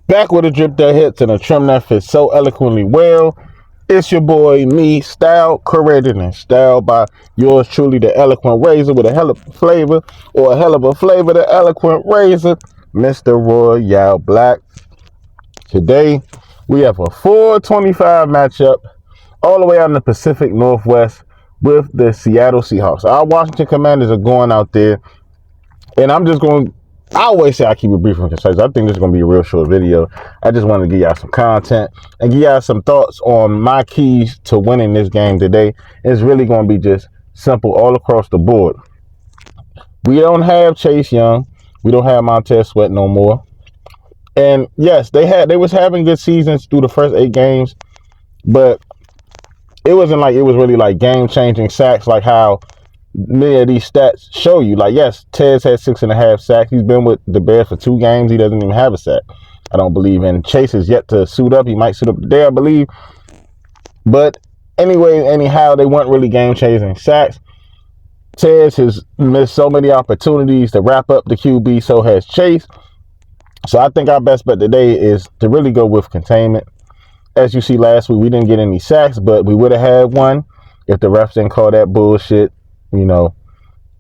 Back with a drip that hits and a trim that fits so eloquently well. It's your boy, me, style, created and styled by yours truly, the eloquent razor with a hell of a flavor, or a hell of a flavor, the eloquent razor, Mr. Royale Black. Today, we have a 425 matchup all the way out in the Pacific Northwest with the Seattle Seahawks. Our Washington Commanders are going out there, and I always say I keep it brief and concise. I think this is going to be a real short video. I just wanted to give y'all some content and give y'all some thoughts on my keys to winning this game today. It's really going to be just simple all across the board. We don't have Chase Young. We don't have Montez Sweat no more. And yes, they was having good seasons through the first 8 games, but it wasn't like it was really like game-changing sacks like how many of these stats show you. Like, yes, Ted's had 6.5 sacks. He's been with the Bears for 2 games. He doesn't even have a sack, I don't believe. And Chase is yet to suit up. He might suit up today, I believe. But anyhow, they weren't really game-changing sacks. Ted's has missed so many opportunities to wrap up the QB. So has Chase. So I think our best bet today is to really go with containment. As you see last week, we didn't get any sacks, but we would have had one if the refs didn't call that bullshit. You know,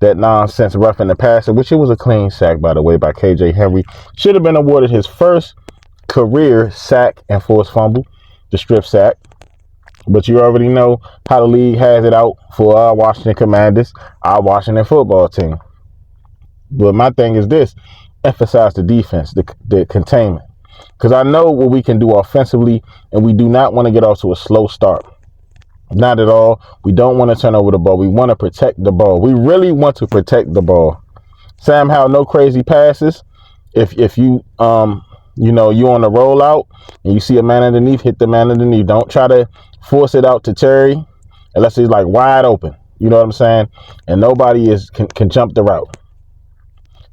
that nonsense roughing the passer, which it was a clean sack, by the way, by KJ Henry. Should have been awarded his first career sack and forced fumble, the strip sack. But you already know how the league has it out for our Washington Commanders, our Washington football team. But my thing is this: emphasize the defense, the containment. Because I know what we can do offensively, and we do not want to get off to a slow start. Not at all. We don't want to turn over the ball. We want to protect the ball. We really want to protect the ball. Sam Howell, no crazy passes. If you you on the rollout and you see a man underneath, hit the man underneath. Don't try to force it out to Terry unless he's like wide open. You know what I'm saying? And nobody can jump the route.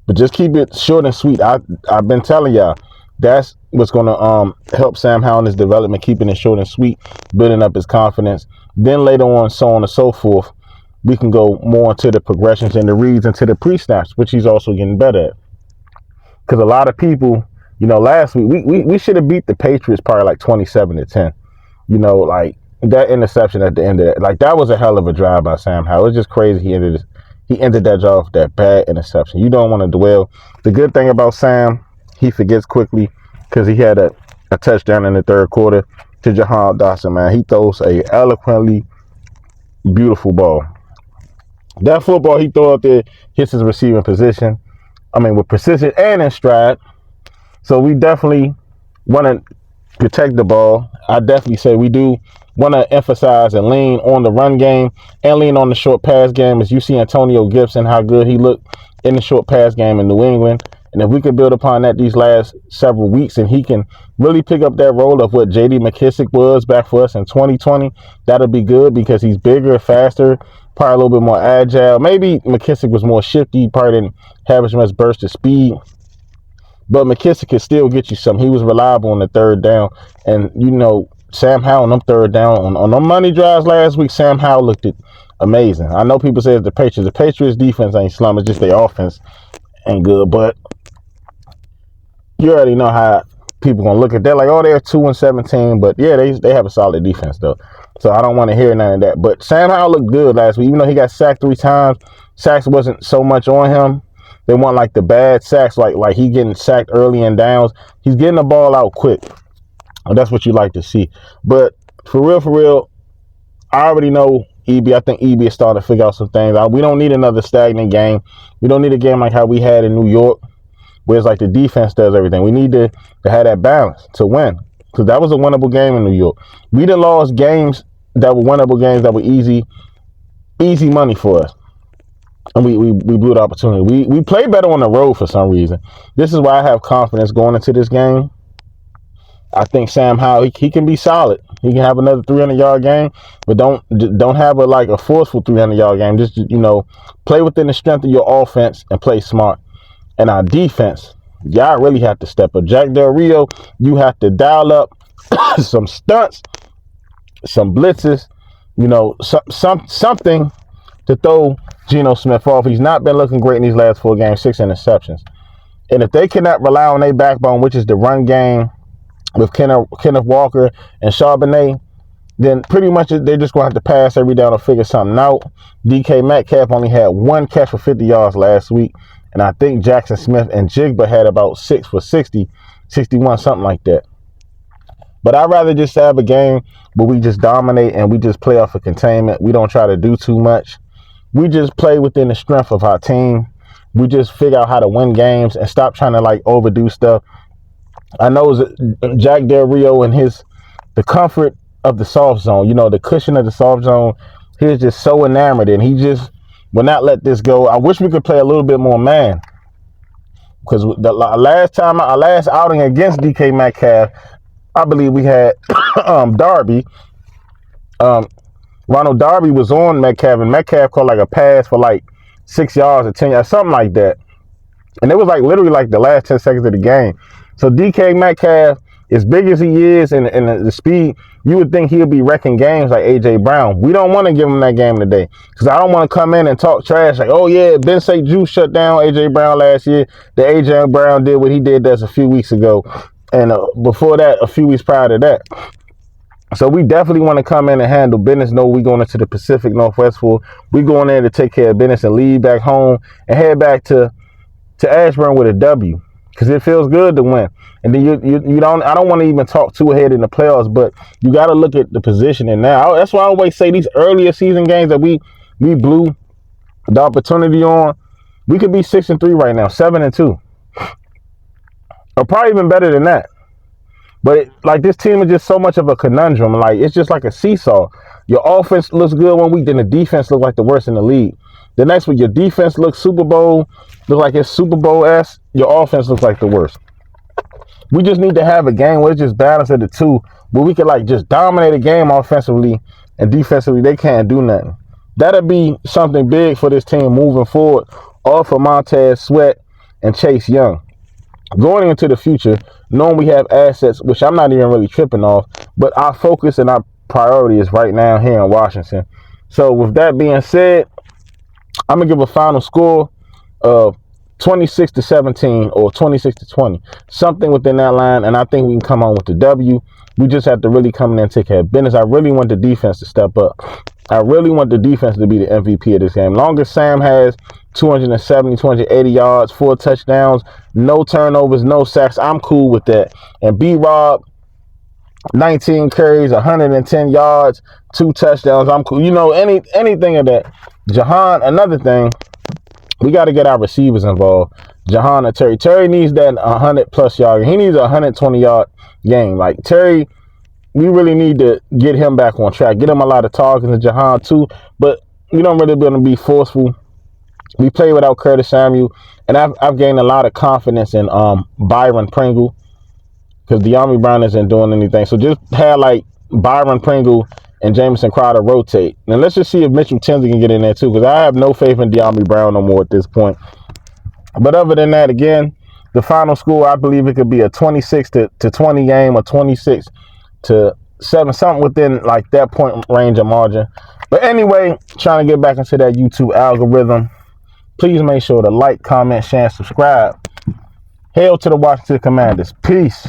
But just keep it short and sweet. I've been telling y'all, that's what's going to help Sam Howell in his development, keeping it short and sweet, building up his confidence. Then later on, so on and so forth, we can go more into the progressions and the reads into the pre-snaps, which he's also getting better at. Because a lot of people, last week, we should have beat the Patriots probably like 27-10. Like that interception at the end of that. Like, that was a hell of a drive by Sam Howell. It's just crazy he ended that drive with that bad interception. You don't want to dwell. The good thing about Sam, he forgets quickly, because he had a touchdown in the third quarter to Jahan Dotson, man. He throws a eloquently beautiful ball. That football he throw up there hits his receiving position. With precision and in stride. So we definitely want to protect the ball. I definitely say we do want to emphasize and lean on the run game and lean on the short pass game. As you see Antonio Gibson, how good he looked in the short pass game in New England. And if we could build upon that these last several weeks, and he can really pick up that role of what J.D. McKissick was back for us in 2020, that'll be good, because he's bigger, faster, probably a little bit more agile. Maybe McKissick was more shifty, probably didn't have as much burst of speed. But McKissick could still get you some. He was reliable on the third down. And, Sam Howell on them third down, on them money drives last week, Sam Howell looked amazing. I know people say it's the Patriots. The Patriots defense ain't slum. It's just their offense ain't good. But you already know how people gonna look at that, like, oh, they're 2-17, but yeah, they have a solid defense though. So I don't want to hear none of that. But Sam Howell looked good last week, even though he got sacked 3 times. Sacks wasn't so much on him. They want like the bad sacks, like he getting sacked early in downs. He's getting the ball out quick. And that's what you like to see. But for real, I already know EB. I think EB is starting to figure out some things. We don't need another stagnant game. We don't need a game like how we had in New York, where it's like the defense does everything. We need to have that balance to win, because that was a winnable game in New York. We done lost games that were winnable games that were easy money for us, and we blew the opportunity. We play better on the road for some reason. This is why I have confidence going into this game. I think Sam Howell, he can be solid. He can have another 300-yard game, but don't have a forceful 300-yard game. Just play within the strength of your offense and play smart. And our defense, y'all really have to step up. Jack Del Rio, you have to dial up some stunts, some blitzes, something to throw Geno Smith off. He's not been looking great in these last 4 games, 6 interceptions. And if they cannot rely on their backbone, which is the run game with Kenneth Walker and Charbonnet, then pretty much they're just going to have to pass every down to figure something out. DK Metcalf only had 1 catch for 50 yards last week, and I think Jackson Smith and Jigba had about 6 for 60, 61, something like that. But I'd rather just have a game where we just dominate and we just play off of containment. We don't try to do too much. We just play within the strength of our team. We just figure out how to win games and stop trying to like overdo stuff. I know Jack Del Rio and the comfort of the soft zone, the cushion of the soft zone, he's just so enamored and he just will not let this go. I wish we could play a little bit more man, because our last outing against DK Metcalf, I believe we had Darby. Ronald Darby was on Metcalf, and Metcalf caught like a pass for like 6 yards or 10 yards, something like that. And it was like literally like the last 10 seconds of the game. So DK Metcalf, as big as he is and the speed, you would think he'll be wrecking games like A.J. Brown. We don't want to give him that game today, because I don't want to come in and talk trash like, oh yeah, Ben St. Juice shut down A.J. Brown last year. The A.J. Brown did what he did a few weeks ago. And before that, a few weeks prior to that. So we definitely want to come in and handle business. No, we going into the Pacific Northwest for. We going there to take care of business and leave back home and head back to Ashburn with a W, because it feels good to win. And then you don't. I don't want to even talk too ahead in the playoffs, but you got to look at the positioning now. That's why I always say these earlier season games that we blew the opportunity on, we could be 6-3 right now, 7-2, or probably even better than that. But like this team is just so much of a conundrum. Like it's just like a seesaw. Your offense looks good one week, then the defense looks like the worst in the league. The next week, your defense looks Super Bowl, looks like it's Super Bowl-esque. Your offense looks like the worst. We just need to have a game where it's just balance of the two, where we could like just dominate a game offensively, and defensively they can't do nothing. That'll be something big for this team moving forward, off of Montez Sweat and Chase Young. Going into the future, knowing we have assets, which I'm not even really tripping off, but our focus and our priority is right now here in Washington. So with that being said, I'm going to give a final score of 26-17 or 26-20, something within that line, and I think we can come on with the W. We just have to really come in and take care of business. I really want the defense to step up. I really want the defense to be the MVP of this game. Long as Sam has 270, 280 yards, 4 touchdowns, no turnovers, no sacks, I'm cool with that. And B-Rob, 19 carries, 110 yards, 2 touchdowns, I'm cool. Anything of that. Jahan, another thing, we got to get our receivers involved. Jahan and Terry. Terry needs that 100-plus yard. He needs a 120-yard game. Like Terry, we really need to get him back on track. Get him a lot of targets, and Jahan too. But we don't really want to be forceful. We play without Curtis Samuel, and I've gained a lot of confidence in Byron Pringle, because De'Ami Brown isn't doing anything. So just have like Byron Pringle and Jamison Crowder rotate. And let's just see if Mitchell Tinsley can get in there too, because I have no faith in De'Ami Brown no more at this point. But other than that, again, the final score, I believe it could be a 26-20 game, or 26-7, something within like that point range of margin. But anyway, trying to get back into that YouTube algorithm. Please make sure to like, comment, share, and subscribe. Hail to the Washington Commanders. Peace.